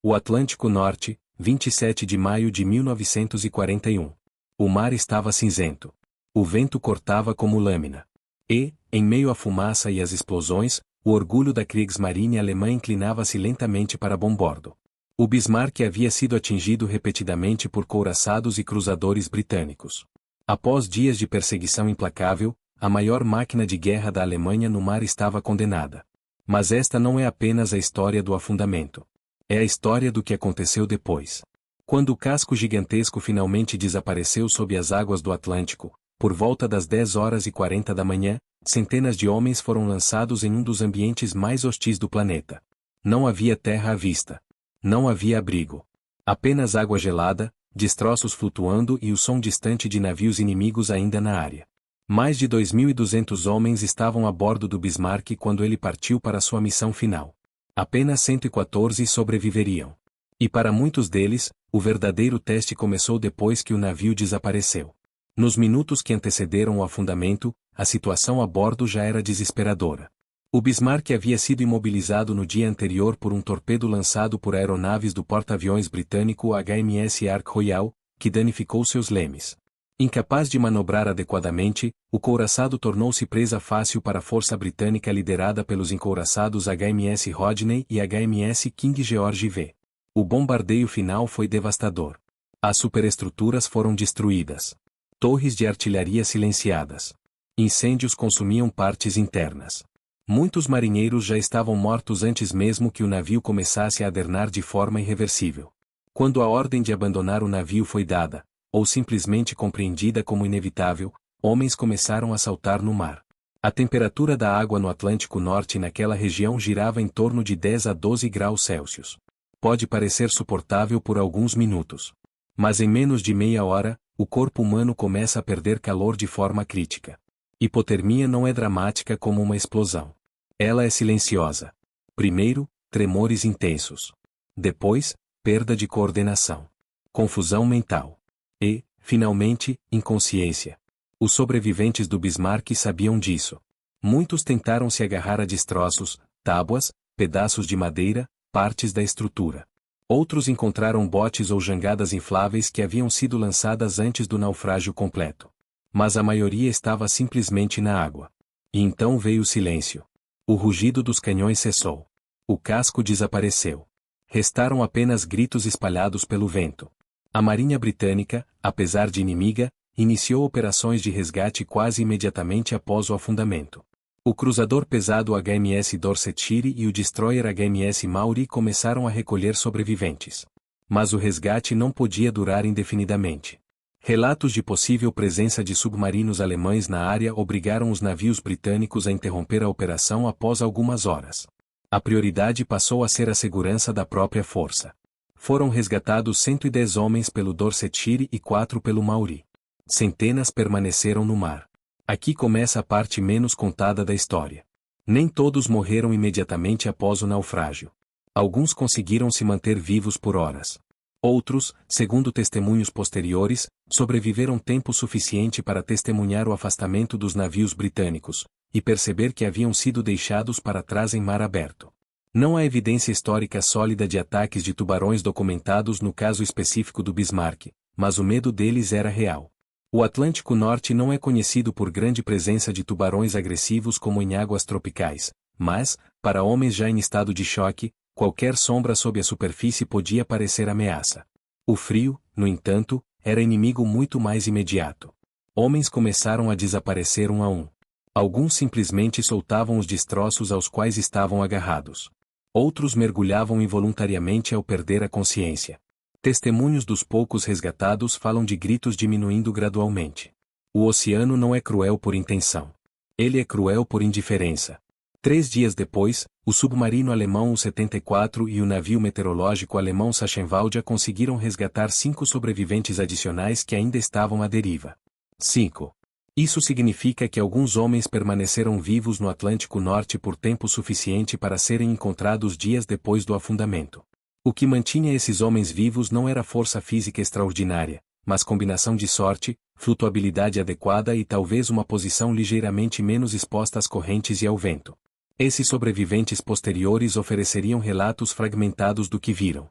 O Atlântico Norte, 27 de maio de 1941. O mar estava cinzento. O vento cortava como lâmina. E, em meio à fumaça e às explosões, o orgulho da Kriegsmarine alemã inclinava-se lentamente para bombordo. O Bismarck havia sido atingido repetidamente por couraçados e cruzadores britânicos. Após dias de perseguição implacável, a maior máquina de guerra da Alemanha no mar estava condenada. Mas esta não é apenas a história do afundamento. É a história do que aconteceu depois. Quando o casco gigantesco finalmente desapareceu sob as águas do Atlântico, por volta das 10h40 da manhã, centenas de homens foram lançados em um dos ambientes mais hostis do planeta. Não havia terra à vista. Não havia abrigo. Apenas água gelada, destroços flutuando e o som distante de navios inimigos ainda na área. Mais de 2.200 homens estavam a bordo do Bismarck quando ele partiu para sua missão final. Apenas 114 sobreviveriam. E para muitos deles, o verdadeiro teste começou depois que o navio desapareceu. Nos minutos que antecederam o afundamento, a situação a bordo já era desesperadora. O Bismarck havia sido imobilizado no dia anterior por um torpedo lançado por aeronaves do porta-aviões britânico HMS Ark Royal, que danificou seus lemes. Incapaz de manobrar adequadamente, o couraçado tornou-se presa fácil para a força britânica liderada pelos encouraçados HMS Rodney e HMS King George V. O bombardeio final foi devastador. As superestruturas foram destruídas. Torres de artilharia silenciadas. Incêndios consumiam partes internas. Muitos marinheiros já estavam mortos antes mesmo que o navio começasse a adernar de forma irreversível. Quando a ordem de abandonar o navio foi dada, ou simplesmente compreendida como inevitável, homens começaram a saltar no mar. A temperatura da água no Atlântico Norte naquela região girava em torno de 10 a 12 graus Celsius. Pode parecer suportável por alguns minutos. Mas em menos de meia hora, o corpo humano começa a perder calor de forma crítica. Hipotermia não é dramática como uma explosão. Ela é silenciosa. Primeiro, tremores intensos. Depois, perda de coordenação. Confusão mental. E, finalmente, inconsciência. Os sobreviventes do Bismarck sabiam disso. Muitos tentaram se agarrar a destroços, tábuas, pedaços de madeira, partes da estrutura. Outros encontraram botes ou jangadas infláveis que haviam sido lançadas antes do naufrágio completo. Mas a maioria estava simplesmente na água. E então veio o silêncio. O rugido dos canhões cessou. O casco desapareceu. Restaram apenas gritos espalhados pelo vento. A Marinha Britânica, apesar de inimiga, iniciou operações de resgate quase imediatamente após o afundamento. O cruzador pesado HMS Dorsetshire e o destroyer HMS Maury começaram a recolher sobreviventes. Mas o resgate não podia durar indefinidamente. Relatos de possível presença de submarinos alemães na área obrigaram os navios britânicos a interromper a operação após algumas horas. A prioridade passou a ser a segurança da própria força. Foram resgatados 110 homens pelo Dorsetshire e 4 pelo Maury. Centenas permaneceram no mar. Aqui começa a parte menos contada da história. Nem todos morreram imediatamente após o naufrágio. Alguns conseguiram se manter vivos por horas. Outros, segundo testemunhos posteriores, sobreviveram tempo suficiente para testemunhar o afastamento dos navios britânicos, e perceber que haviam sido deixados para trás em mar aberto. Não há evidência histórica sólida de ataques de tubarões documentados no caso específico do Bismarck, mas o medo deles era real. O Atlântico Norte não é conhecido por grande presença de tubarões agressivos como em águas tropicais, mas, para homens já em estado de choque, qualquer sombra sob a superfície podia parecer ameaça. O frio, no entanto, era inimigo muito mais imediato. Homens começaram a desaparecer um a um. Alguns simplesmente soltavam os destroços aos quais estavam agarrados. Outros mergulhavam involuntariamente ao perder a consciência. Testemunhos dos poucos resgatados falam de gritos diminuindo gradualmente. O oceano não é cruel por intenção. Ele é cruel por indiferença. 3 dias depois, o submarino alemão U-74 e o navio meteorológico alemão Sachsenwalder conseguiram resgatar 5 sobreviventes adicionais que ainda estavam à deriva. 5. Isso significa que alguns homens permaneceram vivos no Atlântico Norte por tempo suficiente para serem encontrados dias depois do afundamento. O que mantinha esses homens vivos não era força física extraordinária, mas combinação de sorte, flutuabilidade adequada e talvez uma posição ligeiramente menos exposta às correntes e ao vento. Esses sobreviventes posteriores ofereceriam relatos fragmentados do que viram.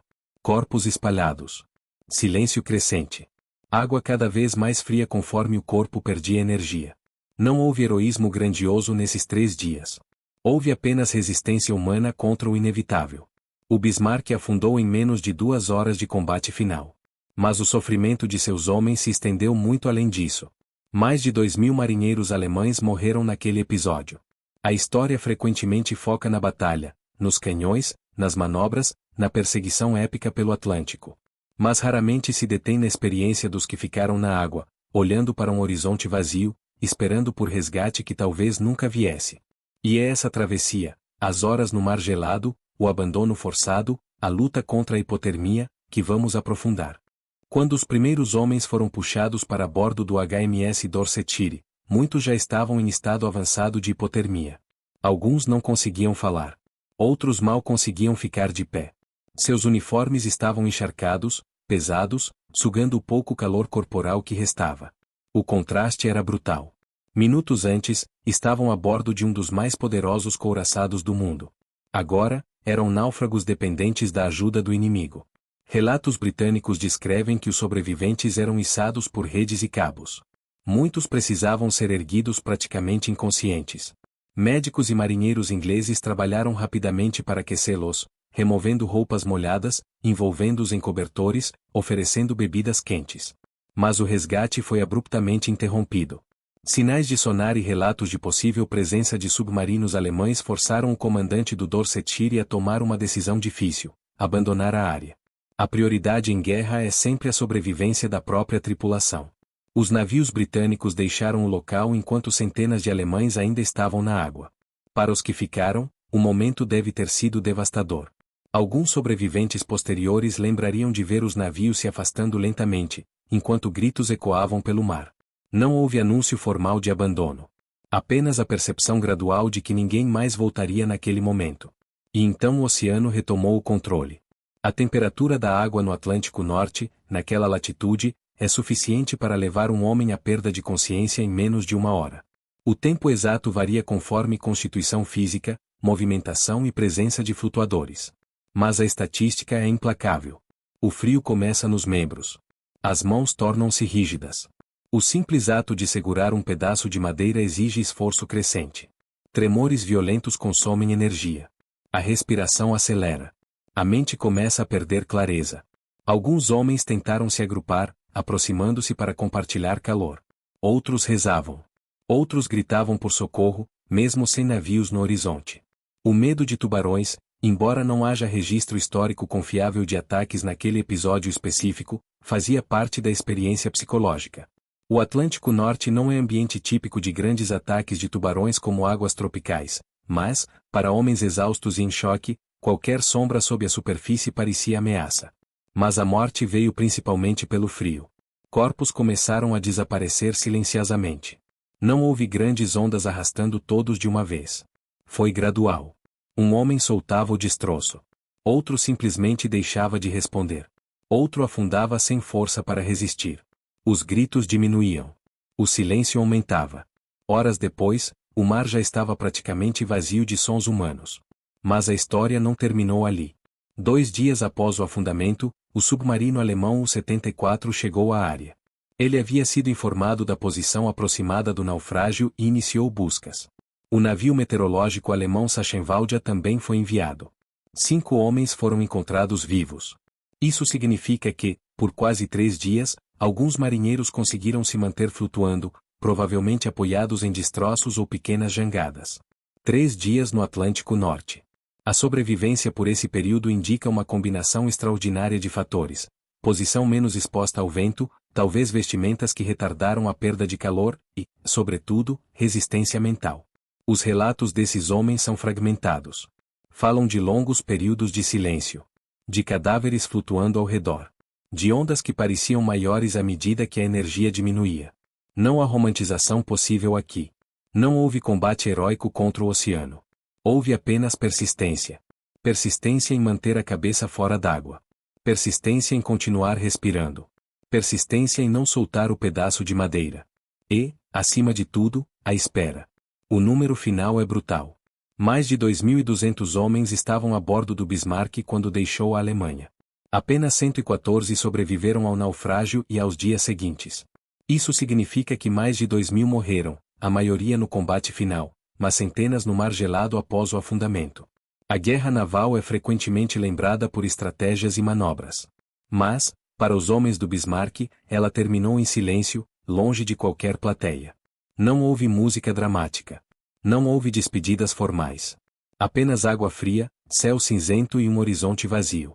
Corpos espalhados. Silêncio crescente. Água cada vez mais fria conforme o corpo perdia energia. Não houve heroísmo grandioso nesses 3 dias. Houve apenas resistência humana contra o inevitável. O Bismarck afundou em menos de 2 horas de combate final. Mas o sofrimento de seus homens se estendeu muito além disso. Mais de 2.000 marinheiros alemães morreram naquele episódio. A história frequentemente foca na batalha, nos canhões, nas manobras, na perseguição épica pelo Atlântico. Mas raramente se detém na experiência dos que ficaram na água, olhando para um horizonte vazio, esperando por resgate que talvez nunca viesse. E é essa travessia, as horas no mar gelado, o abandono forçado, a luta contra a hipotermia, que vamos aprofundar. Quando os primeiros homens foram puxados para bordo do HMS Dorsetshire, muitos já estavam em estado avançado de hipotermia. Alguns não conseguiam falar. Outros mal conseguiam ficar de pé. Seus uniformes estavam encharcados, pesados, sugando o pouco calor corporal que restava. O contraste era brutal. Minutos antes, estavam a bordo de um dos mais poderosos couraçados do mundo. Agora, eram náufragos dependentes da ajuda do inimigo. Relatos britânicos descrevem que os sobreviventes eram içados por redes e cabos. Muitos precisavam ser erguidos praticamente inconscientes. Médicos e marinheiros ingleses trabalharam rapidamente para aquecê-los, removendo roupas molhadas, envolvendo-os em cobertores, oferecendo bebidas quentes. Mas o resgate foi abruptamente interrompido. Sinais de sonar e relatos de possível presença de submarinos alemães forçaram o comandante do Dorsetshire a tomar uma decisão difícil: abandonar a área. A prioridade em guerra é sempre a sobrevivência da própria tripulação. Os navios britânicos deixaram o local enquanto centenas de alemães ainda estavam na água. Para os que ficaram, o momento deve ter sido devastador. Alguns sobreviventes posteriores lembrariam de ver os navios se afastando lentamente, enquanto gritos ecoavam pelo mar. Não houve anúncio formal de abandono. Apenas a percepção gradual de que ninguém mais voltaria naquele momento. E então o oceano retomou o controle. A temperatura da água no Atlântico Norte, naquela latitude, é suficiente para levar um homem à perda de consciência em menos de 1 hora. O tempo exato varia conforme constituição física, movimentação e presença de flutuadores. Mas a estatística é implacável. O frio começa nos membros. As mãos tornam-se rígidas. O simples ato de segurar um pedaço de madeira exige esforço crescente. Tremores violentos consomem energia. A respiração acelera. A mente começa a perder clareza. Alguns homens tentaram se agrupar, aproximando-se para compartilhar calor. Outros rezavam. Outros gritavam por socorro, mesmo sem navios no horizonte. O medo de tubarões, embora não haja registro histórico confiável de ataques naquele episódio específico, fazia parte da experiência psicológica. O Atlântico Norte não é ambiente típico de grandes ataques de tubarões como águas tropicais, mas, para homens exaustos e em choque, qualquer sombra sob a superfície parecia ameaça. Mas a morte veio principalmente pelo frio. Corpos começaram a desaparecer silenciosamente. Não houve grandes ondas arrastando todos de uma vez. Foi gradual. Um homem soltava o destroço. Outro simplesmente deixava de responder. Outro afundava sem força para resistir. Os gritos diminuíam. O silêncio aumentava. Horas depois, o mar já estava praticamente vazio de sons humanos. Mas a história não terminou ali. 2 dias após o afundamento, o submarino alemão U-74 chegou à área. Ele havia sido informado da posição aproximada do naufrágio e iniciou buscas. O navio meteorológico alemão Sachsenwalder também foi enviado. 5 homens foram encontrados vivos. Isso significa que, por quase 3 dias, alguns marinheiros conseguiram se manter flutuando, provavelmente apoiados em destroços ou pequenas jangadas. 3 dias no Atlântico Norte. A sobrevivência por esse período indica uma combinação extraordinária de fatores: posição menos exposta ao vento, talvez vestimentas que retardaram a perda de calor e, sobretudo, resistência mental. Os relatos desses homens são fragmentados. Falam de longos períodos de silêncio. De cadáveres flutuando ao redor. De ondas que pareciam maiores à medida que a energia diminuía. Não há romantização possível aqui. Não houve combate heróico contra o oceano. Houve apenas persistência. Persistência em manter a cabeça fora d'água. Persistência em continuar respirando. Persistência em não soltar o pedaço de madeira. E, acima de tudo, a espera. O número final é brutal. Mais de 2.200 homens estavam a bordo do Bismarck quando deixou a Alemanha. Apenas 114 sobreviveram ao naufrágio e aos dias seguintes. Isso significa que mais de 2.000 morreram, a maioria no combate final, mas centenas no mar gelado após o afundamento. A guerra naval é frequentemente lembrada por estratégias e manobras. Mas, para os homens do Bismarck, ela terminou em silêncio, longe de qualquer plateia. Não houve música dramática. Não houve despedidas formais. Apenas água fria, céu cinzento e um horizonte vazio.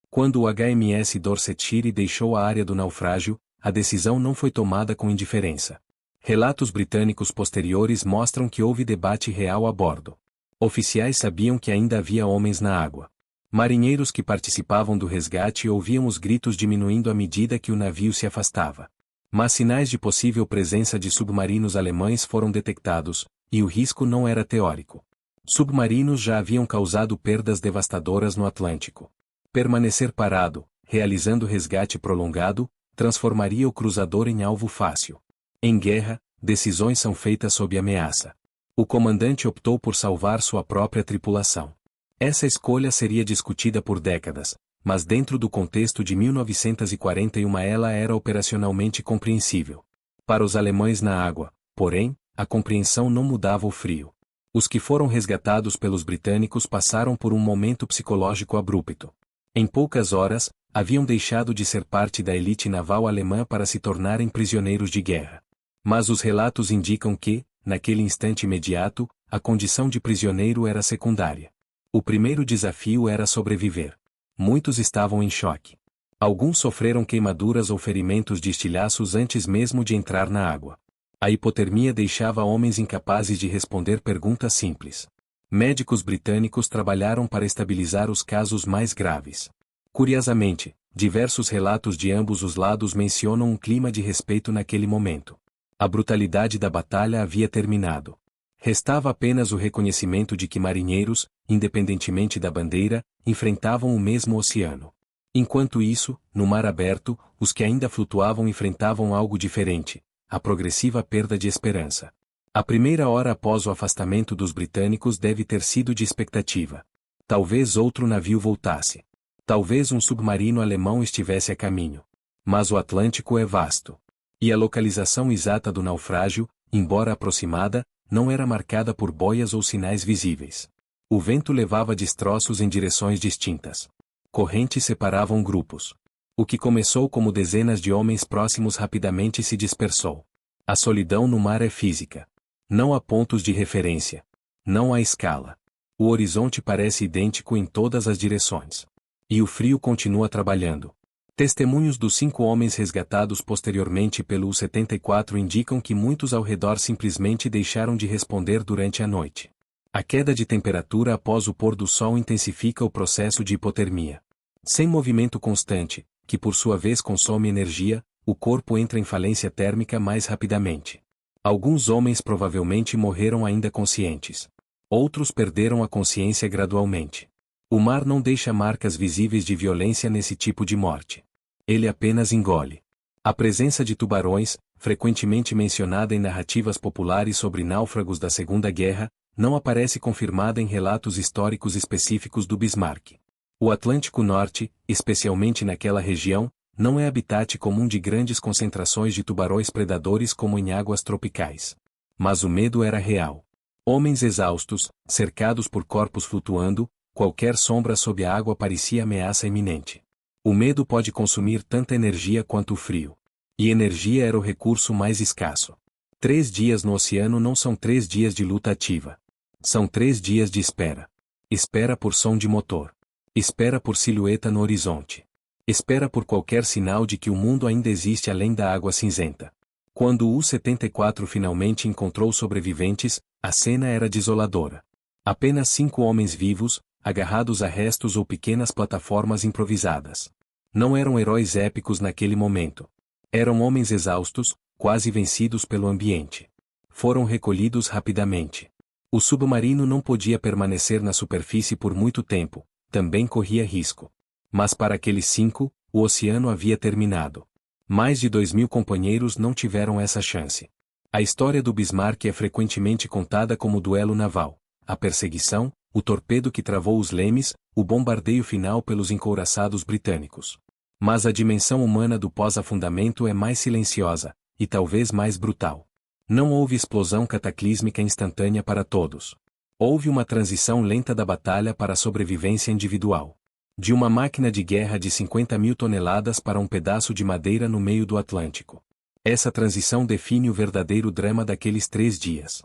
Quando o HMS Dorsetshire deixou a área do naufrágio, a decisão não foi tomada com indiferença. Relatos britânicos posteriores mostram que houve debate real a bordo. Oficiais sabiam que ainda havia homens na água. Marinheiros que participavam do resgate ouviam os gritos diminuindo à medida que o navio se afastava. Mas sinais de possível presença de submarinos alemães foram detectados, e o risco não era teórico. Submarinos já haviam causado perdas devastadoras no Atlântico. Permanecer parado, realizando resgate prolongado, transformaria o cruzador em alvo fácil. Em guerra, decisões são feitas sob ameaça. O comandante optou por salvar sua própria tripulação. Essa escolha seria discutida por décadas, mas dentro do contexto de 1941 ela era operacionalmente compreensível. Para os alemães na água, porém, a compreensão não mudava o frio. Os que foram resgatados pelos britânicos passaram por um momento psicológico abrupto. Em poucas horas, haviam deixado de ser parte da elite naval alemã para se tornarem prisioneiros de guerra. Mas os relatos indicam que, naquele instante imediato, a condição de prisioneiro era secundária. O primeiro desafio era sobreviver. Muitos estavam em choque. Alguns sofreram queimaduras ou ferimentos de estilhaços antes mesmo de entrar na água. A hipotermia deixava homens incapazes de responder perguntas simples. Médicos britânicos trabalharam para estabilizar os casos mais graves. Curiosamente, diversos relatos de ambos os lados mencionam um clima de respeito naquele momento. A brutalidade da batalha havia terminado. Restava apenas o reconhecimento de que marinheiros, independentemente da bandeira, enfrentavam o mesmo oceano. Enquanto isso, no mar aberto, os que ainda flutuavam enfrentavam algo diferente: a progressiva perda de esperança. A primeira hora após o afastamento dos britânicos deve ter sido de expectativa. Talvez outro navio voltasse. Talvez um submarino alemão estivesse a caminho. Mas o Atlântico é vasto. E a localização exata do naufrágio, embora aproximada, não era marcada por boias ou sinais visíveis. O vento levava destroços em direções distintas. Correntes separavam grupos. O que começou como dezenas de homens próximos rapidamente se dispersou. A solidão no mar é física. Não há pontos de referência. Não há escala. O horizonte parece idêntico em todas as direções. E o frio continua trabalhando. Testemunhos dos 5 homens resgatados posteriormente pelo U-74 indicam que muitos ao redor simplesmente deixaram de responder durante a noite. A queda de temperatura após o pôr do sol intensifica o processo de hipotermia. Sem movimento constante, que por sua vez consome energia, o corpo entra em falência térmica mais rapidamente. Alguns homens provavelmente morreram ainda conscientes. Outros perderam a consciência gradualmente. O mar não deixa marcas visíveis de violência nesse tipo de morte. Ele apenas engole. A presença de tubarões, frequentemente mencionada em narrativas populares sobre náufragos da Segunda Guerra, não aparece confirmada em relatos históricos específicos do Bismarck. O Atlântico Norte, especialmente naquela região, não é habitat comum de grandes concentrações de tubarões predadores como em águas tropicais. Mas o medo era real. Homens exaustos, cercados por corpos flutuando, qualquer sombra sob a água parecia ameaça iminente. O medo pode consumir tanta energia quanto o frio. E energia era o recurso mais escasso. 3 dias no oceano não são 3 dias de luta ativa. São 3 dias de espera. Espera por som de motor. Espera por silhueta no horizonte. Espera por qualquer sinal de que o mundo ainda existe além da água cinzenta. Quando o U-74 finalmente encontrou sobreviventes, a cena era desoladora. Apenas 5 homens vivos, agarrados a restos ou pequenas plataformas improvisadas. Não eram heróis épicos naquele momento. Eram homens exaustos, quase vencidos pelo ambiente. Foram recolhidos rapidamente. O submarino não podia permanecer na superfície por muito tempo, também corria risco. Mas para aqueles 5, o oceano havia terminado. Mais de 2.000 companheiros não tiveram essa chance. A história do Bismarck é frequentemente contada como duelo naval. A perseguição, o torpedo que travou os lemes, o bombardeio final pelos encouraçados britânicos. Mas a dimensão humana do pós-afundamento é mais silenciosa, e talvez mais brutal. Não houve explosão cataclísmica instantânea para todos. Houve uma transição lenta da batalha para a sobrevivência individual. De uma máquina de guerra de 50.000 toneladas para um pedaço de madeira no meio do Atlântico. Essa transição define o verdadeiro drama daqueles 3 dias.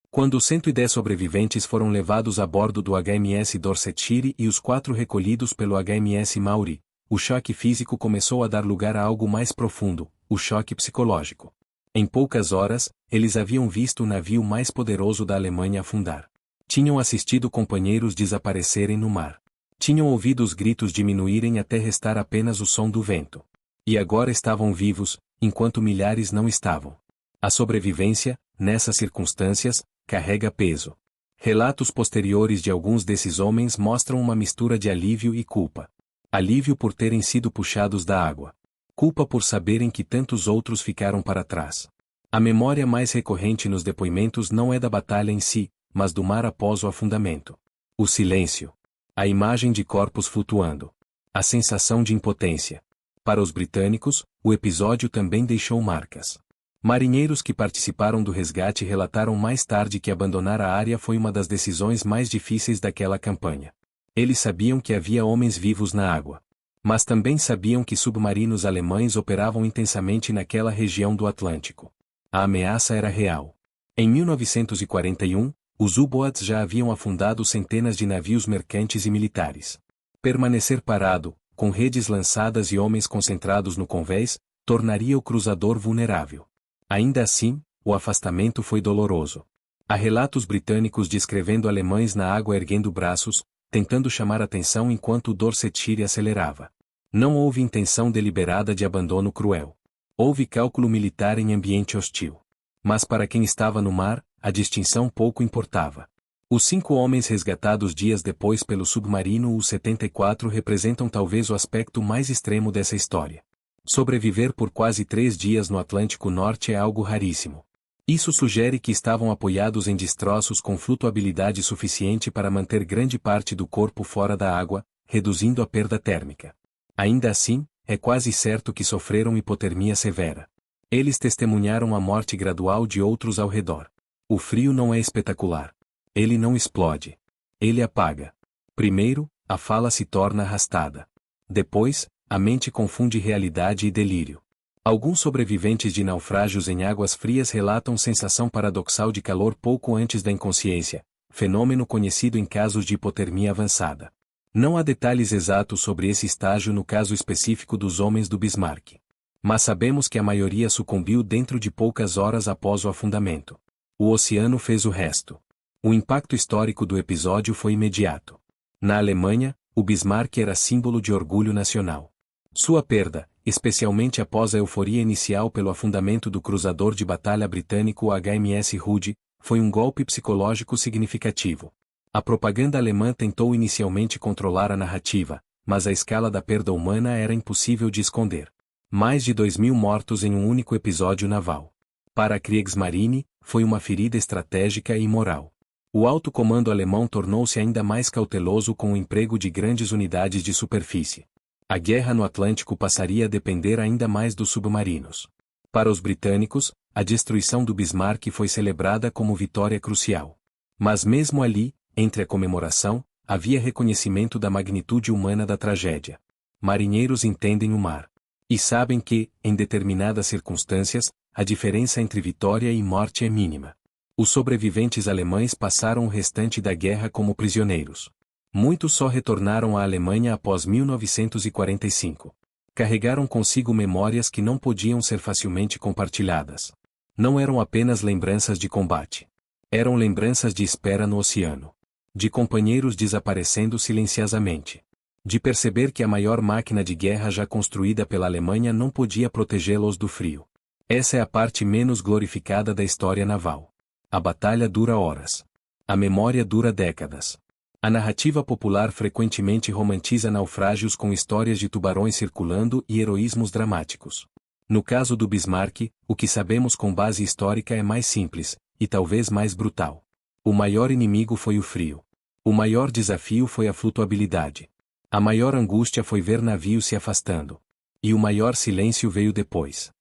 Quando os 110 sobreviventes foram levados a bordo do HMS Dorsetshire e os 4 recolhidos pelo HMS Maury, o choque físico começou a dar lugar a algo mais profundo, o choque psicológico. Em poucas horas, eles haviam visto o navio mais poderoso da Alemanha afundar. Tinham assistido companheiros desaparecerem no mar. Tinham ouvido os gritos diminuírem até restar apenas o som do vento. E agora estavam vivos, enquanto milhares não estavam. A sobrevivência, nessas circunstâncias, carrega peso. Relatos posteriores de alguns desses homens mostram uma mistura de alívio e culpa. Alívio por terem sido puxados da água. Culpa por saberem que tantos outros ficaram para trás. A memória mais recorrente nos depoimentos não é da batalha em si, mas do mar após o afundamento. O silêncio. A imagem de corpos flutuando. A sensação de impotência. Para os britânicos, o episódio também deixou marcas. Marinheiros que participaram do resgate relataram mais tarde que abandonar a área foi uma das decisões mais difíceis daquela campanha. Eles sabiam que havia homens vivos na água. Mas também sabiam que submarinos alemães operavam intensamente naquela região do Atlântico. A ameaça era real. Em 1941, os U-boats já haviam afundado centenas de navios mercantes e militares. Permanecer parado, com redes lançadas e homens concentrados no convés, tornaria o cruzador vulnerável. Ainda assim, o afastamento foi doloroso. Há relatos britânicos descrevendo alemães na água erguendo braços, tentando chamar atenção enquanto o Dorsetshire acelerava. Não houve intenção deliberada de abandono cruel. Houve cálculo militar em ambiente hostil. Mas para quem estava no mar, a distinção pouco importava. Os 5 homens resgatados dias depois pelo submarino U-74 representam talvez o aspecto mais extremo dessa história. Sobreviver por quase 3 dias no Atlântico Norte é algo raríssimo. Isso sugere que estavam apoiados em destroços com flutuabilidade suficiente para manter grande parte do corpo fora da água, reduzindo a perda térmica. Ainda assim, é quase certo que sofreram hipotermia severa. Eles testemunharam a morte gradual de outros ao redor. O frio não é espetacular. Ele não explode. Ele apaga. Primeiro, a fala se torna arrastada. Depois, a mente confunde realidade e delírio. Alguns sobreviventes de naufrágios em águas frias relatam sensação paradoxal de calor pouco antes da inconsciência, fenômeno conhecido em casos de hipotermia avançada. Não há detalhes exatos sobre esse estágio no caso específico dos homens do Bismarck. Mas sabemos que a maioria sucumbiu dentro de poucas horas após o afundamento. O oceano fez o resto. O impacto histórico do episódio foi imediato. Na Alemanha, o Bismarck era símbolo de orgulho nacional. Sua perda, especialmente após a euforia inicial pelo afundamento do cruzador de batalha britânico HMS Hood, foi um golpe psicológico significativo. A propaganda alemã tentou inicialmente controlar a narrativa, mas a escala da perda humana era impossível de esconder. Mais de 2.000 mortos em um único episódio naval. Para a Kriegsmarine, foi uma ferida estratégica e moral. O alto comando alemão tornou-se ainda mais cauteloso com o emprego de grandes unidades de superfície. A guerra no Atlântico passaria a depender ainda mais dos submarinos. Para os britânicos, a destruição do Bismarck foi celebrada como vitória crucial. Mas mesmo ali, entre a comemoração, havia reconhecimento da magnitude humana da tragédia. Marinheiros entendem o mar. E sabem que, em determinadas circunstâncias, a diferença entre vitória e morte é mínima. Os sobreviventes alemães passaram o restante da guerra como prisioneiros. Muitos só retornaram à Alemanha após 1945. Carregaram consigo memórias que não podiam ser facilmente compartilhadas. Não eram apenas lembranças de combate. Eram lembranças de espera no oceano. De companheiros desaparecendo silenciosamente. De perceber que a maior máquina de guerra já construída pela Alemanha não podia protegê-los do frio. Essa é a parte menos glorificada da história naval. A batalha dura horas. A memória dura décadas. A narrativa popular frequentemente romantiza naufrágios com histórias de tubarões circulando e heroísmos dramáticos. No caso do Bismarck, o que sabemos com base histórica é mais simples, e talvez mais brutal. O maior inimigo foi o frio. O maior desafio foi a flutuabilidade. A maior angústia foi ver navios se afastando. E o maior silêncio veio depois.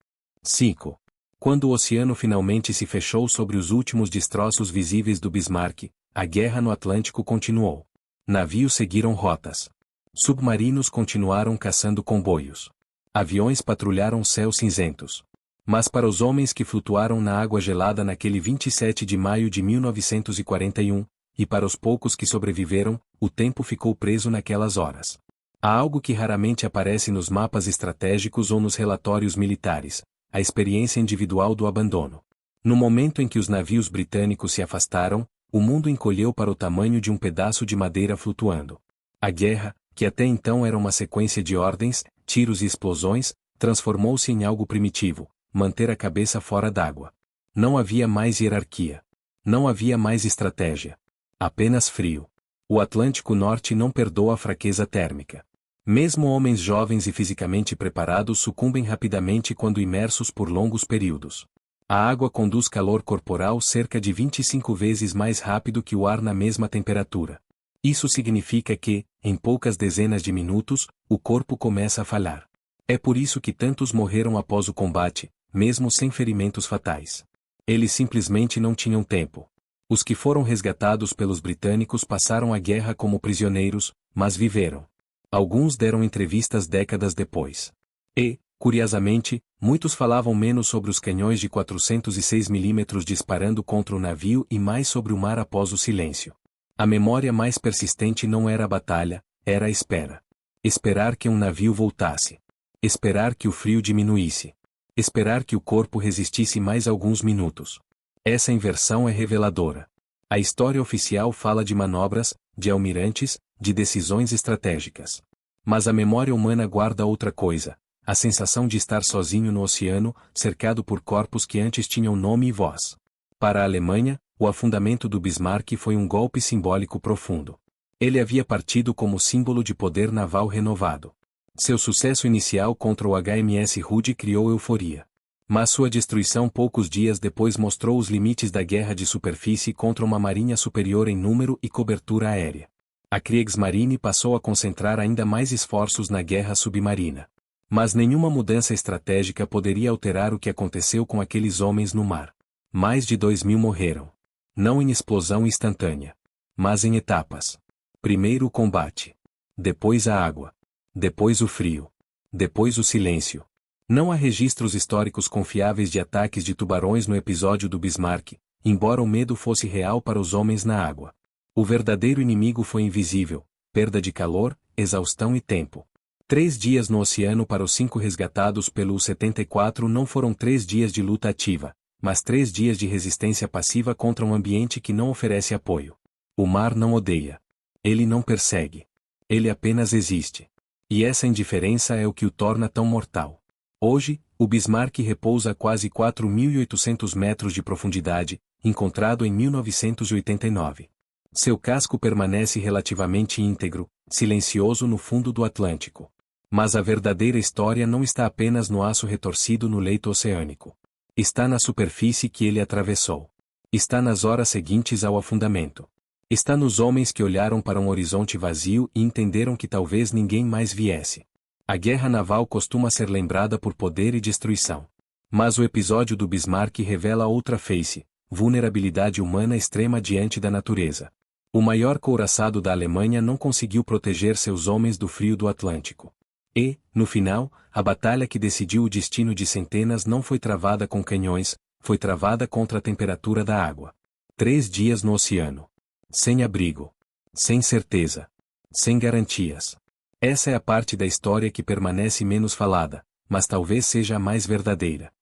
5. Quando o oceano finalmente se fechou sobre os últimos destroços visíveis do Bismarck, a guerra no Atlântico continuou. Navios seguiram rotas. Submarinos continuaram caçando comboios. Aviões patrulharam céus cinzentos. Mas para os homens que flutuaram na água gelada naquele 27 de maio de 1941, e para os poucos que sobreviveram, o tempo ficou preso naquelas horas. Há algo que raramente aparece nos mapas estratégicos ou nos relatórios militares: a experiência individual do abandono. No momento em que os navios britânicos se afastaram, o mundo encolheu para o tamanho de um pedaço de madeira flutuando. A guerra, que até então era uma sequência de ordens, tiros e explosões, transformou-se em algo primitivo: manter a cabeça fora d'água. Não havia mais hierarquia. Não havia mais estratégia. Apenas frio. O Atlântico Norte não perdoa a fraqueza térmica. Mesmo homens jovens e fisicamente preparados sucumbem rapidamente quando imersos por longos períodos. A água conduz calor corporal cerca de 25 vezes mais rápido que o ar na mesma temperatura. Isso significa que, em poucas dezenas de minutos, o corpo começa a falhar. É por isso que tantos morreram após o combate, mesmo sem ferimentos fatais. Eles simplesmente não tinham tempo. Os que foram resgatados pelos britânicos passaram a guerra como prisioneiros, mas viveram. Alguns deram entrevistas décadas depois. E, curiosamente, muitos falavam menos sobre os canhões de 406 mm disparando contra o navio e mais sobre o mar após o silêncio. A memória mais persistente não era a batalha, era a espera. Esperar que um navio voltasse. Esperar que o frio diminuísse. Esperar que o corpo resistisse mais alguns minutos. Essa inversão é reveladora. A história oficial fala de manobras, de almirantes, de decisões estratégicas. Mas a memória humana guarda outra coisa: a sensação de estar sozinho no oceano, cercado por corpos que antes tinham nome e voz. Para a Alemanha, o afundamento do Bismarck foi um golpe simbólico profundo. Ele havia partido como símbolo de poder naval renovado. Seu sucesso inicial contra o HMS Rude criou euforia. Mas sua destruição poucos dias depois mostrou os limites da guerra de superfície contra uma marinha superior em número e cobertura aérea. A Kriegsmarine passou a concentrar ainda mais esforços na guerra submarina. Mas nenhuma mudança estratégica poderia alterar o que aconteceu com aqueles homens no mar. Mais de 2.000 morreram. Não em explosão instantânea. Mas em etapas. Primeiro o combate. Depois a água. Depois o frio. Depois o silêncio. Não há registros históricos confiáveis de ataques de tubarões no episódio do Bismarck, embora o medo fosse real para os homens na água. O verdadeiro inimigo foi invisível: perda de calor, exaustão e tempo. 3 dias no oceano para os 5 resgatados pelo U-74 não foram 3 dias de luta ativa, mas 3 dias de resistência passiva contra um ambiente que não oferece apoio. O mar não odeia. Ele não persegue. Ele apenas existe. E essa indiferença é o que o torna tão mortal. Hoje, o Bismarck repousa a quase 4.800 metros de profundidade, encontrado em 1989. Seu casco permanece relativamente íntegro, silencioso no fundo do Atlântico. Mas a verdadeira história não está apenas no aço retorcido no leito oceânico. Está na superfície que ele atravessou. Está nas horas seguintes ao afundamento. Está nos homens que olharam para um horizonte vazio e entenderam que talvez ninguém mais viesse. A guerra naval costuma ser lembrada por poder e destruição. Mas o episódio do Bismarck revela outra face: vulnerabilidade humana extrema diante da natureza. O maior couraçado da Alemanha não conseguiu proteger seus homens do frio do Atlântico. E, no final, a batalha que decidiu o destino de centenas não foi travada com canhões, foi travada contra a temperatura da água. 3 dias no oceano. Sem abrigo. Sem certeza. Sem garantias. Essa é a parte da história que permanece menos falada, mas talvez seja a mais verdadeira.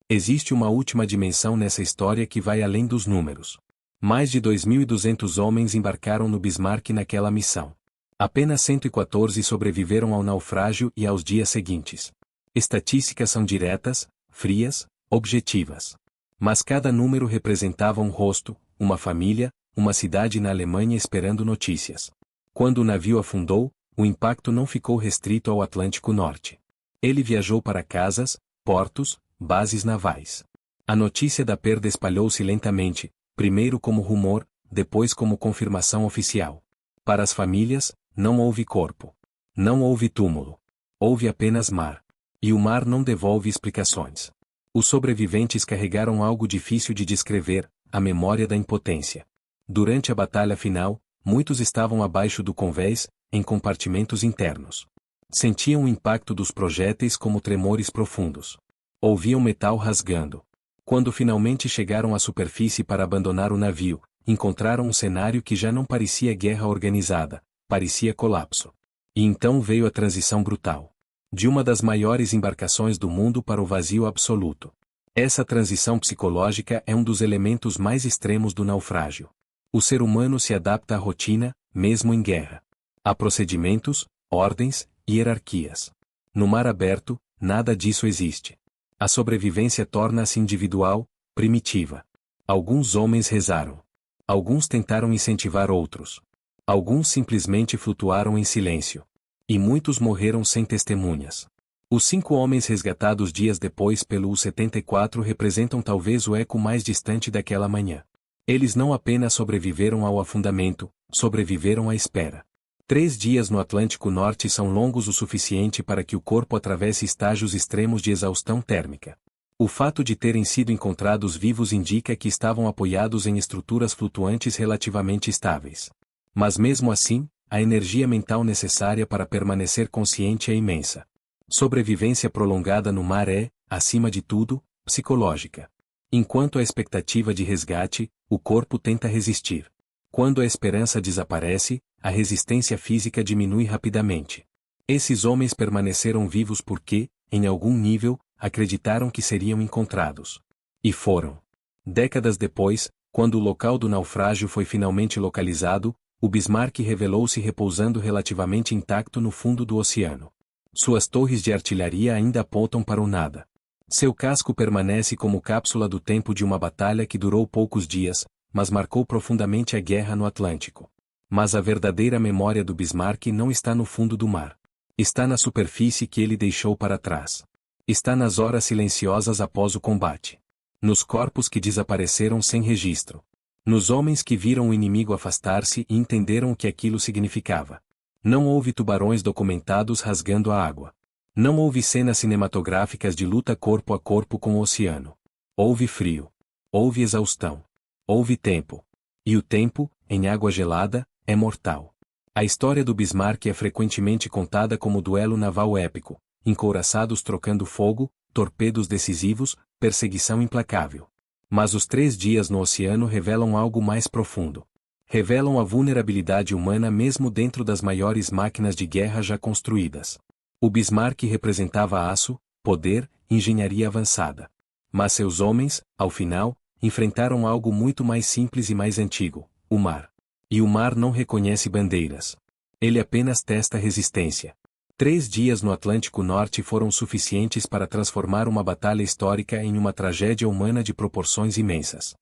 Existe uma última dimensão nessa história que vai além dos números. Mais de 2.200 homens embarcaram no Bismarck naquela missão. Apenas 114 sobreviveram ao naufrágio e aos dias seguintes. Estatísticas são diretas, frias, objetivas. Mas cada número representava um rosto, uma família, uma cidade na Alemanha esperando notícias. Quando o navio afundou, o impacto não ficou restrito ao Atlântico Norte. Ele viajou para casas, portos, bases navais. A notícia da perda espalhou-se lentamente, primeiro como rumor, depois como confirmação oficial. Para as famílias, não houve corpo. Não houve túmulo. Houve apenas mar. E o mar não devolve explicações. Os sobreviventes carregaram algo difícil de descrever, a memória da impotência. Durante a batalha final, muitos estavam abaixo do convés, em compartimentos internos. Sentiam o impacto dos projéteis como tremores profundos. Ouviam metal rasgando. Quando finalmente chegaram à superfície para abandonar o navio, encontraram um cenário que já não parecia guerra organizada, parecia colapso. E então veio a transição brutal. De uma das maiores embarcações do mundo para o vazio absoluto. Essa transição psicológica é um dos elementos mais extremos do naufrágio. O ser humano se adapta à rotina, mesmo em guerra. Há procedimentos, ordens, hierarquias. No mar aberto, nada disso existe. A sobrevivência torna-se individual, primitiva. Alguns homens rezaram. Alguns tentaram incentivar outros. Alguns simplesmente flutuaram em silêncio. E muitos morreram sem testemunhas. Os 5 homens resgatados dias depois pelo U-74 representam talvez o eco mais distante daquela manhã. Eles não apenas sobreviveram ao afundamento, sobreviveram à espera. 3 dias no Atlântico Norte são longos o suficiente para que o corpo atravesse estágios extremos de exaustão térmica. O fato de terem sido encontrados vivos indica que estavam apoiados em estruturas flutuantes relativamente estáveis. Mas mesmo assim, a energia mental necessária para permanecer consciente é imensa. Sobrevivência prolongada no mar é, acima de tudo, psicológica. Enquanto a expectativa de resgate, o corpo tenta resistir. Quando a esperança desaparece, a resistência física diminui rapidamente. Esses homens permaneceram vivos porque, em algum nível, acreditaram que seriam encontrados. E foram. Décadas depois, quando o local do naufrágio foi finalmente localizado, o Bismarck revelou-se repousando relativamente intacto no fundo do oceano. Suas torres de artilharia ainda apontam para o nada. Seu casco permanece como cápsula do tempo de uma batalha que durou poucos dias, mas marcou profundamente a guerra no Atlântico. Mas a verdadeira memória do Bismarck não está no fundo do mar. Está na superfície que ele deixou para trás. Está nas horas silenciosas após o combate. Nos corpos que desapareceram sem registro. Nos homens que viram o inimigo afastar-se e entenderam o que aquilo significava. Não houve tubarões documentados rasgando a água. Não houve cenas cinematográficas de luta corpo a corpo com o oceano. Houve frio. Houve exaustão. Houve tempo. E o tempo, em água gelada, é mortal. A história do Bismarck é frequentemente contada como duelo naval épico, encouraçados trocando fogo, torpedos decisivos, perseguição implacável. Mas os 3 dias no oceano revelam algo mais profundo. Revelam a vulnerabilidade humana mesmo dentro das maiores máquinas de guerra já construídas. O Bismarck representava aço, poder, engenharia avançada. Mas seus homens, ao final, enfrentaram algo muito mais simples e mais antigo, o mar. E o mar não reconhece bandeiras. Ele apenas testa resistência. 3 dias no Atlântico Norte foram suficientes para transformar uma batalha histórica em uma tragédia humana de proporções imensas.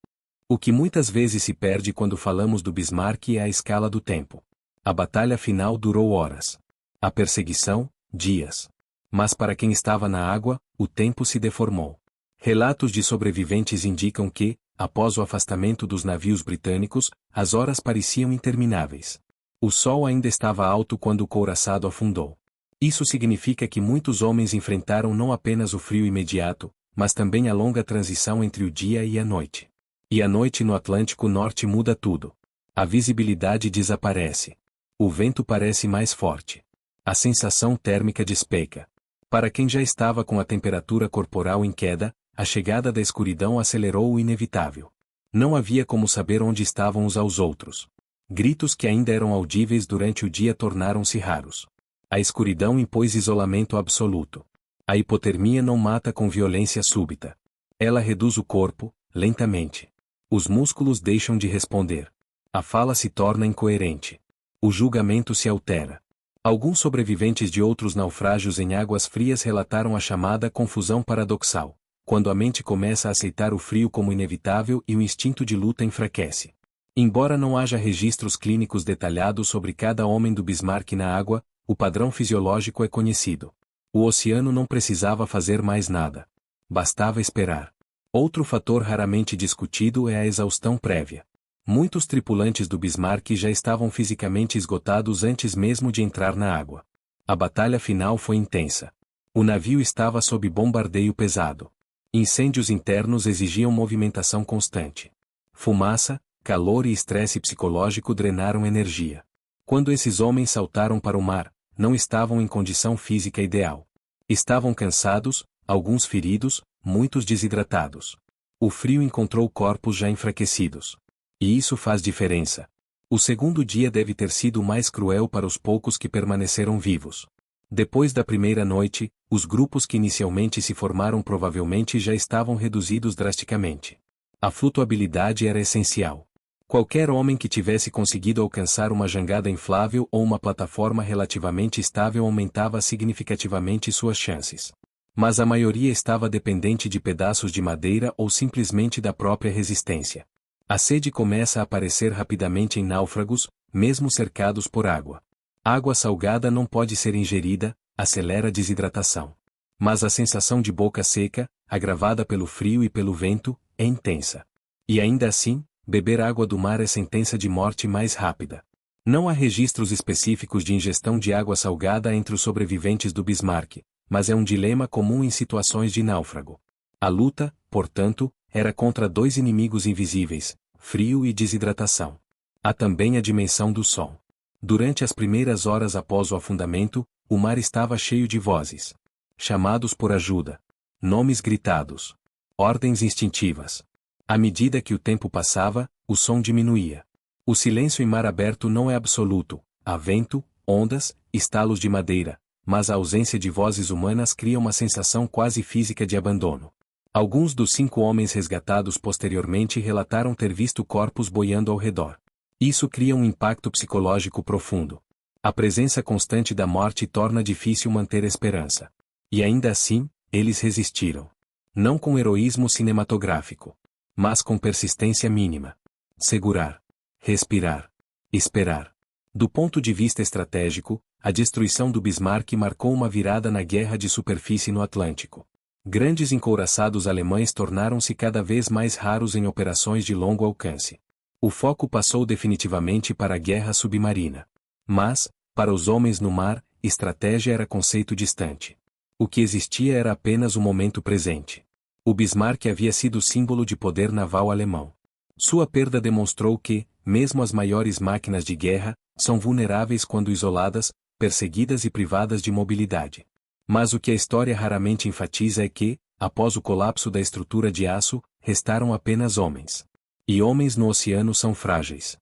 O que muitas vezes se perde quando falamos do Bismarck é a escala do tempo. A batalha final durou horas. A perseguição, dias. Mas para quem estava na água, o tempo se deformou. Relatos de sobreviventes indicam que, após o afastamento dos navios britânicos, as horas pareciam intermináveis. O sol ainda estava alto quando o couraçado afundou. Isso significa que muitos homens enfrentaram não apenas o frio imediato, mas também a longa transição entre o dia e a noite. E a noite no Atlântico Norte muda tudo. A visibilidade desaparece. O vento parece mais forte. A sensação térmica despeca. Para quem já estava com a temperatura corporal em queda, a chegada da escuridão acelerou o inevitável. Não havia como saber onde estavam uns aos outros. Gritos que ainda eram audíveis durante o dia tornaram-se raros. A escuridão impôs isolamento absoluto. A hipotermia não mata com violência súbita. Ela reduz o corpo, lentamente. Os músculos deixam de responder. A fala se torna incoerente. O julgamento se altera. Alguns sobreviventes de outros naufrágios em águas frias relataram a chamada confusão paradoxal, quando a mente começa a aceitar o frio como inevitável e o instinto de luta enfraquece. Embora não haja registros clínicos detalhados sobre cada homem do Bismarck na água, o padrão fisiológico é conhecido. O oceano não precisava fazer mais nada. Bastava esperar. Outro fator raramente discutido é a exaustão prévia. Muitos tripulantes do Bismarck já estavam fisicamente esgotados antes mesmo de entrar na água. A batalha final foi intensa. O navio estava sob bombardeio pesado. Incêndios internos exigiam movimentação constante. Fumaça, calor e estresse psicológico drenaram energia. Quando esses homens saltaram para o mar, não estavam em condição física ideal. Estavam cansados, alguns feridos, muitos desidratados. O frio encontrou corpos já enfraquecidos. E isso faz diferença. O segundo dia deve ter sido o mais cruel para os poucos que permaneceram vivos. Depois da primeira noite, os grupos que inicialmente se formaram provavelmente já estavam reduzidos drasticamente. A flutuabilidade era essencial. Qualquer homem que tivesse conseguido alcançar uma jangada inflável ou uma plataforma relativamente estável aumentava significativamente suas chances. Mas a maioria estava dependente de pedaços de madeira ou simplesmente da própria resistência. A sede começa a aparecer rapidamente em náufragos, mesmo cercados por água. Água salgada não pode ser ingerida, acelera a desidratação. Mas a sensação de boca seca, agravada pelo frio e pelo vento, é intensa. E ainda assim, beber água do mar é sentença de morte mais rápida. Não há registros específicos de ingestão de água salgada entre os sobreviventes do Bismarck, mas é um dilema comum em situações de náufrago. A luta, portanto, era contra dois inimigos invisíveis, frio e desidratação. Há também a dimensão do som. Durante as primeiras horas após o afundamento, o mar estava cheio de vozes. Chamados por ajuda. Nomes gritados. Ordens instintivas. À medida que o tempo passava, o som diminuía. O silêncio em mar aberto não é absoluto. Há vento, ondas, estalos de madeira, mas a ausência de vozes humanas cria uma sensação quase física de abandono. Alguns dos 5 homens resgatados posteriormente relataram ter visto corpos boiando ao redor. Isso cria um impacto psicológico profundo. A presença constante da morte torna difícil manter a esperança. E ainda assim, eles resistiram. Não com heroísmo cinematográfico, mas com persistência mínima. Segurar. Respirar. Esperar. Do ponto de vista estratégico, a destruição do Bismarck marcou uma virada na guerra de superfície no Atlântico. Grandes encouraçados alemães tornaram-se cada vez mais raros em operações de longo alcance. O foco passou definitivamente para a guerra submarina. Mas, para os homens no mar, estratégia era conceito distante. O que existia era apenas o momento presente. O Bismarck havia sido símbolo de poder naval alemão. Sua perda demonstrou que, mesmo as maiores máquinas de guerra, são vulneráveis quando isoladas, perseguidas e privadas de mobilidade. Mas o que a história raramente enfatiza é que, após o colapso da estrutura de aço, restaram apenas homens. E homens no oceano são frágeis.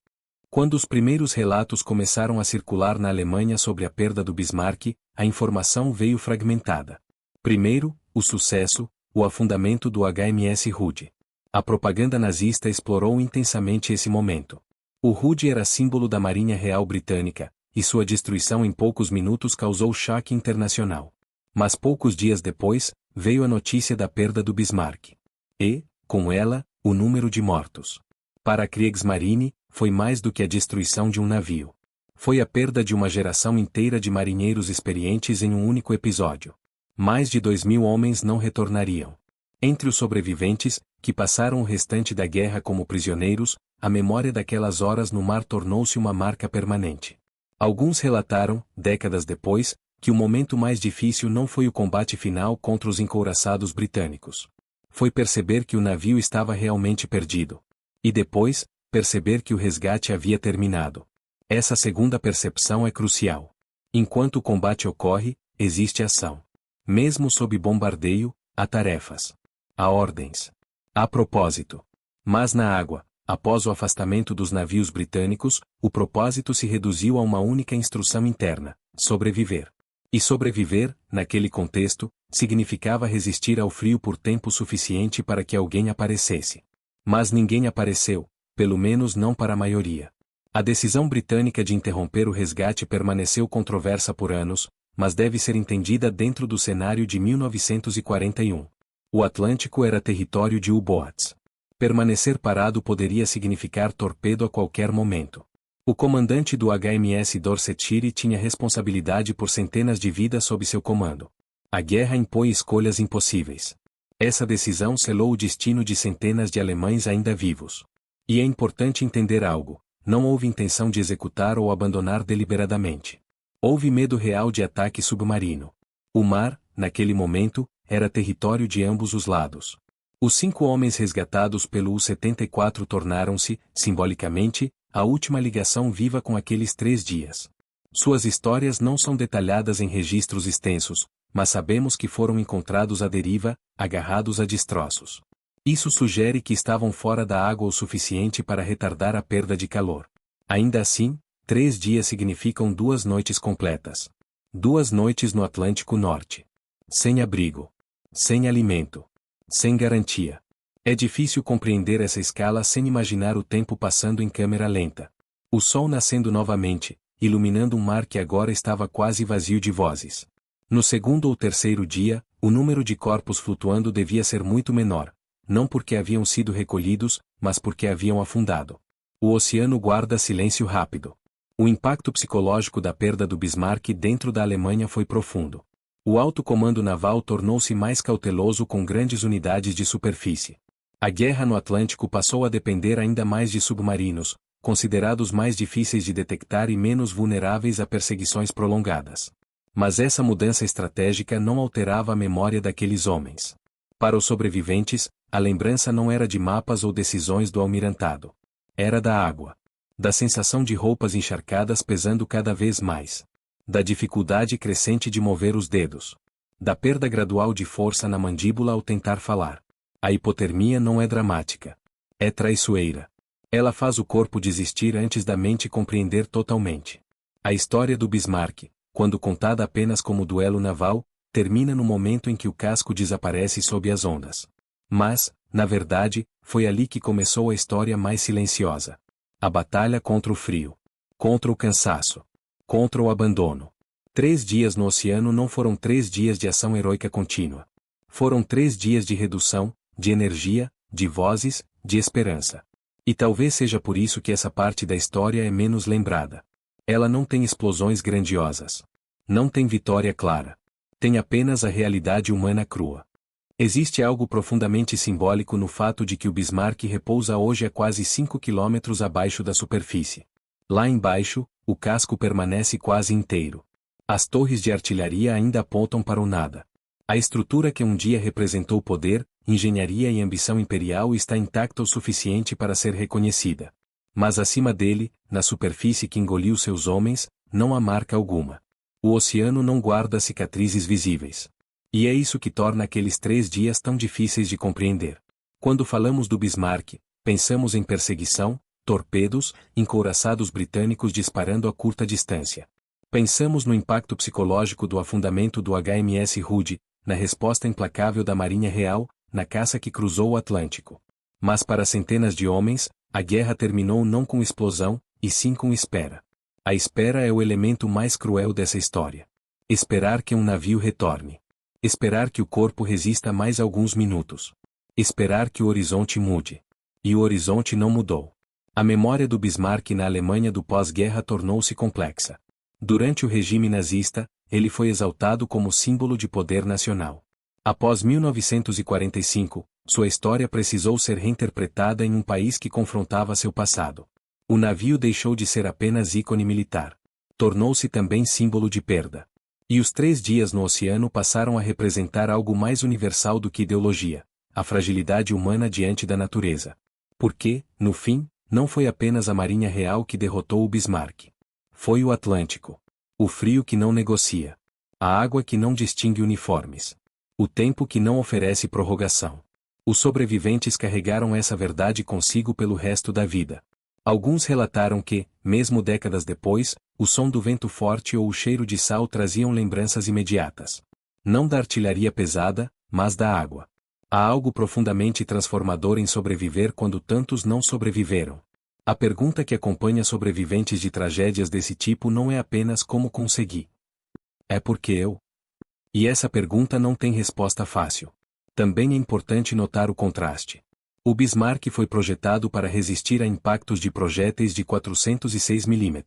Quando os primeiros relatos começaram a circular na Alemanha sobre a perda do Bismarck, a informação veio fragmentada. Primeiro, o sucesso, o afundamento do HMS Rude. A propaganda nazista explorou intensamente esse momento. O Rude era símbolo da Marinha Real Britânica, e sua destruição em poucos minutos causou choque internacional. Mas poucos dias depois, veio a notícia da perda do Bismarck. E, com ela, o número de mortos. Para a Kriegsmarine, foi mais do que a destruição de um navio. Foi a perda de uma geração inteira de marinheiros experientes em um único episódio. Mais de 2.000 homens não retornariam. Entre os sobreviventes, que passaram o restante da guerra como prisioneiros, a memória daquelas horas no mar tornou-se uma marca permanente. Alguns relataram, décadas depois, que o momento mais difícil não foi o combate final contra os encouraçados britânicos. Foi perceber que o navio estava realmente perdido. E depois, perceber que o resgate havia terminado. Essa segunda percepção é crucial. Enquanto o combate ocorre, existe ação. Mesmo sob bombardeio, há tarefas. Há ordens. Há propósito. Mas na água, após o afastamento dos navios britânicos, o propósito se reduziu a uma única instrução interna: sobreviver. E sobreviver, naquele contexto, significava resistir ao frio por tempo suficiente para que alguém aparecesse. Mas ninguém apareceu, pelo menos não para a maioria. A decisão britânica de interromper o resgate permaneceu controversa por anos, mas deve ser entendida dentro do cenário de 1941. O Atlântico era território de U-boats. Permanecer parado poderia significar torpedo a qualquer momento. O comandante do HMS Dorsetshire tinha responsabilidade por centenas de vidas sob seu comando. A guerra impõe escolhas impossíveis. Essa decisão selou o destino de centenas de alemães ainda vivos. E é importante entender algo: não houve intenção de executar ou abandonar deliberadamente. Houve medo real de ataque submarino. O mar, naquele momento, era território de ambos os lados. Os 5 homens resgatados pelo U-74 tornaram-se, simbolicamente, a última ligação viva com aqueles 3 dias. Suas histórias não são detalhadas em registros extensos, mas sabemos que foram encontrados à deriva, agarrados a destroços. Isso sugere que estavam fora da água o suficiente para retardar a perda de calor. Ainda assim, 3 dias significam 2 noites completas. 2 noites no Atlântico Norte. Sem abrigo. Sem alimento. Sem garantia. É difícil compreender essa escala sem imaginar o tempo passando em câmera lenta. O sol nascendo novamente, iluminando um mar que agora estava quase vazio de vozes. No segundo ou terceiro dia, o número de corpos flutuando devia ser muito menor, não porque haviam sido recolhidos, mas porque haviam afundado. O oceano guarda silêncio rápido. O impacto psicológico da perda do Bismarck dentro da Alemanha foi profundo. O alto comando naval tornou-se mais cauteloso com grandes unidades de superfície. A guerra no Atlântico passou a depender ainda mais de submarinos, considerados mais difíceis de detectar e menos vulneráveis a perseguições prolongadas. Mas essa mudança estratégica não alterava a memória daqueles homens. Para os sobreviventes, a lembrança não era de mapas ou decisões do almirantado. Era da água. Da sensação de roupas encharcadas pesando cada vez mais. Da dificuldade crescente de mover os dedos. Da perda gradual de força na mandíbula ao tentar falar. A hipotermia não é dramática. É traiçoeira. Ela faz o corpo desistir antes da mente compreender totalmente. A história do Bismarck, quando contada apenas como duelo naval, termina no momento em que o casco desaparece sob as ondas. Mas, na verdade, foi ali que começou a história mais silenciosa. A batalha contra o frio. Contra o cansaço. Contra o abandono. 3 dias no oceano não foram 3 dias de ação heroica contínua. Foram 3 dias de redução, de energia, de vozes, de esperança. E talvez seja por isso que essa parte da história é menos lembrada. Ela não tem explosões grandiosas. Não tem vitória clara. Tem apenas a realidade humana crua. Existe algo profundamente simbólico no fato de que o Bismarck repousa hoje a quase 5 quilômetros abaixo da superfície. Lá embaixo, o casco permanece quase inteiro. As torres de artilharia ainda apontam para o nada. A estrutura que um dia representou poder, engenharia e ambição imperial está intacta o suficiente para ser reconhecida. Mas acima dele, na superfície que engoliu seus homens, não há marca alguma. O oceano não guarda cicatrizes visíveis. E é isso que torna aqueles 3 dias tão difíceis de compreender. Quando falamos do Bismarck, pensamos em perseguição, torpedos, encouraçados britânicos disparando a curta distância. Pensamos no impacto psicológico do afundamento do HMS Hood, na resposta implacável da Marinha Real, na caça que cruzou o Atlântico. Mas para centenas de homens, a guerra terminou não com explosão, e sim com espera. A espera é o elemento mais cruel dessa história. Esperar que um navio retorne. Esperar que o corpo resista mais alguns minutos. Esperar que o horizonte mude. E o horizonte não mudou. A memória do Bismarck na Alemanha do pós-guerra tornou-se complexa. Durante o regime nazista, ele foi exaltado como símbolo de poder nacional. Após 1945, sua história precisou ser reinterpretada em um país que confrontava seu passado. O navio deixou de ser apenas ícone militar. Tornou-se também símbolo de perda. E os 3 dias no oceano passaram a representar algo mais universal do que ideologia: a fragilidade humana diante da natureza. Porque, no fim, não foi apenas a Marinha Real que derrotou o Bismarck. Foi o Atlântico. O frio que não negocia. A água que não distingue uniformes. O tempo que não oferece prorrogação. Os sobreviventes carregaram essa verdade consigo pelo resto da vida. Alguns relataram que, mesmo décadas depois, o som do vento forte ou o cheiro de sal traziam lembranças imediatas. Não da artilharia pesada, mas da água. Há algo profundamente transformador em sobreviver quando tantos não sobreviveram. A pergunta que acompanha sobreviventes de tragédias desse tipo não é apenas como consegui. É porque eu? E essa pergunta não tem resposta fácil. Também é importante notar o contraste. O Bismarck foi projetado para resistir a impactos de projéteis de 406 mm.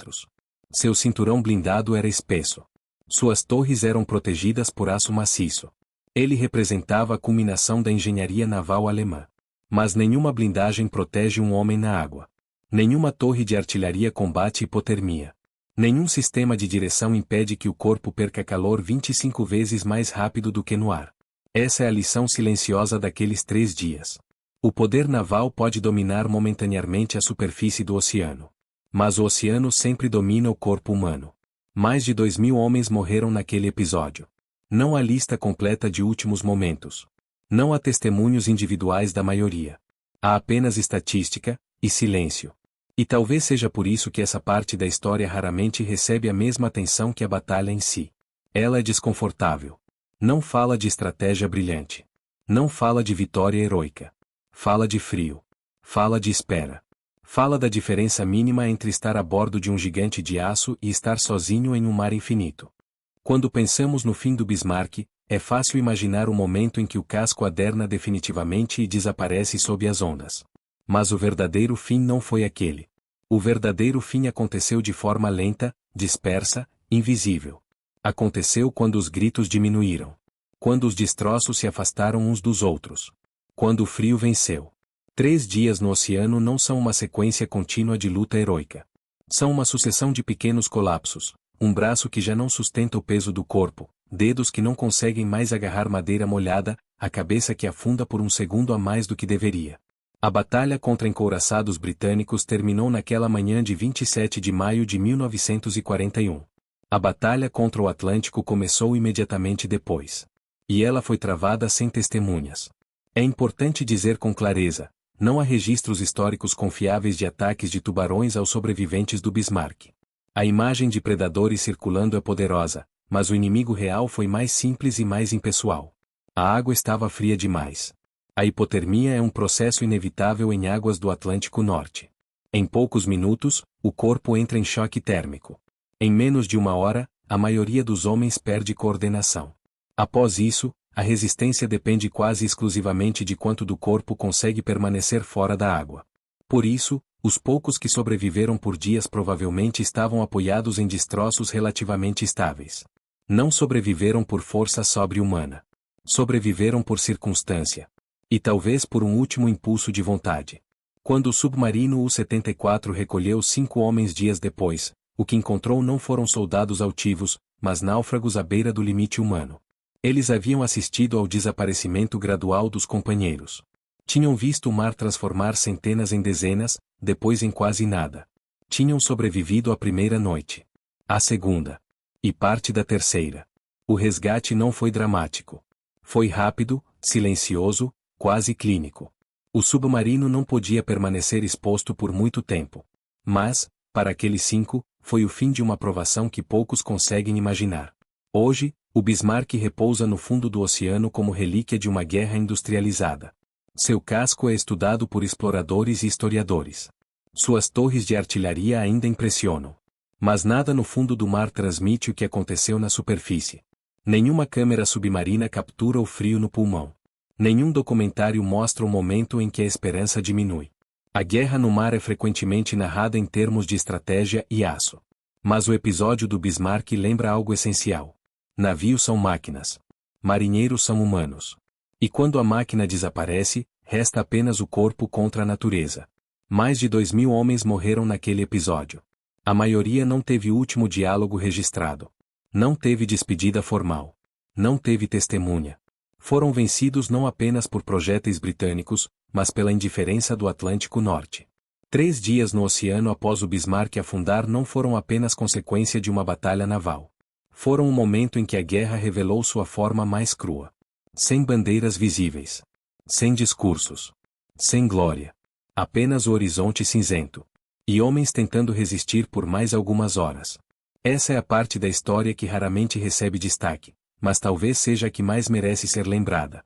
Seu cinturão blindado era espesso. Suas torres eram protegidas por aço maciço. Ele representava a culminação da engenharia naval alemã. Mas nenhuma blindagem protege um homem na água. Nenhuma torre de artilharia combate hipotermia. Nenhum sistema de direção impede que o corpo perca calor 25 vezes mais rápido do que no ar. Essa é a lição silenciosa daqueles 3 dias. O poder naval pode dominar momentaneamente a superfície do oceano. Mas o oceano sempre domina o corpo humano. Mais de 2.000 homens morreram naquele episódio. Não há lista completa de últimos momentos. Não há testemunhos individuais da maioria. Há apenas estatística e silêncio. E talvez seja por isso que essa parte da história raramente recebe a mesma atenção que a batalha em si. Ela é desconfortável. Não fala de estratégia brilhante. Não fala de vitória heroica. Fala de frio. Fala de espera. Fala da diferença mínima entre estar a bordo de um gigante de aço e estar sozinho em um mar infinito. Quando pensamos no fim do Bismarck, é fácil imaginar o momento em que o casco aderna definitivamente e desaparece sob as ondas. Mas o verdadeiro fim não foi aquele. O verdadeiro fim aconteceu de forma lenta, dispersa, invisível. Aconteceu quando os gritos diminuíram. Quando os destroços se afastaram uns dos outros. Quando o frio venceu. 3 dias no oceano não são uma sequência contínua de luta heroica. São uma sucessão de pequenos colapsos, um braço que já não sustenta o peso do corpo, dedos que não conseguem mais agarrar madeira molhada, a cabeça que afunda por um segundo a mais do que deveria. A batalha contra encouraçados britânicos terminou naquela manhã de 27 de maio de 1941. A batalha contra o Atlântico começou imediatamente depois. E ela foi travada sem testemunhas. É importante dizer com clareza, não há registros históricos confiáveis de ataques de tubarões aos sobreviventes do Bismarck. A imagem de predadores circulando é poderosa, mas o inimigo real foi mais simples e mais impessoal. A água estava fria demais. A hipotermia é um processo inevitável em águas do Atlântico Norte. Em poucos minutos, o corpo entra em choque térmico. Em menos de 1 hora, a maioria dos homens perde coordenação. Após isso, a resistência depende quase exclusivamente de quanto do corpo consegue permanecer fora da água. Por isso, os poucos que sobreviveram por dias provavelmente estavam apoiados em destroços relativamente estáveis. Não sobreviveram por força sobre-humana. Sobreviveram por circunstância. E talvez por um último impulso de vontade. Quando o submarino U-74 recolheu 5 homens dias depois, o que encontrou não foram soldados altivos, mas náufragos à beira do limite humano. Eles haviam assistido ao desaparecimento gradual dos companheiros. Tinham visto o mar transformar centenas em dezenas, depois em quase nada. Tinham sobrevivido à primeira noite. À segunda. E parte da terceira. O resgate não foi dramático. Foi rápido, silencioso, quase clínico. O submarino não podia permanecer exposto por muito tempo. Mas, para aqueles 5, foi o fim de uma provação que poucos conseguem imaginar. Hoje, o Bismarck repousa no fundo do oceano como relíquia de uma guerra industrializada. Seu casco é estudado por exploradores e historiadores. Suas torres de artilharia ainda impressionam. Mas nada no fundo do mar transmite o que aconteceu na superfície. Nenhuma câmera submarina captura o frio no pulmão. Nenhum documentário mostra o momento em que a esperança diminui. A guerra no mar é frequentemente narrada em termos de estratégia e aço. Mas o episódio do Bismarck lembra algo essencial. Navios são máquinas. Marinheiros são humanos. E quando a máquina desaparece, resta apenas o corpo contra a natureza. Mais de 2.000 homens morreram naquele episódio. A maioria não teve último diálogo registrado. Não teve despedida formal. Não teve testemunha. Foram vencidos não apenas por projéteis britânicos, mas pela indiferença do Atlântico Norte. 3 dias no oceano após o Bismarck afundar não foram apenas consequência de uma batalha naval. Foram o momento em que a guerra revelou sua forma mais crua. Sem bandeiras visíveis. Sem discursos. Sem glória. Apenas o horizonte cinzento. E homens tentando resistir por mais algumas horas. Essa é a parte da história que raramente recebe destaque, mas talvez seja a que mais merece ser lembrada.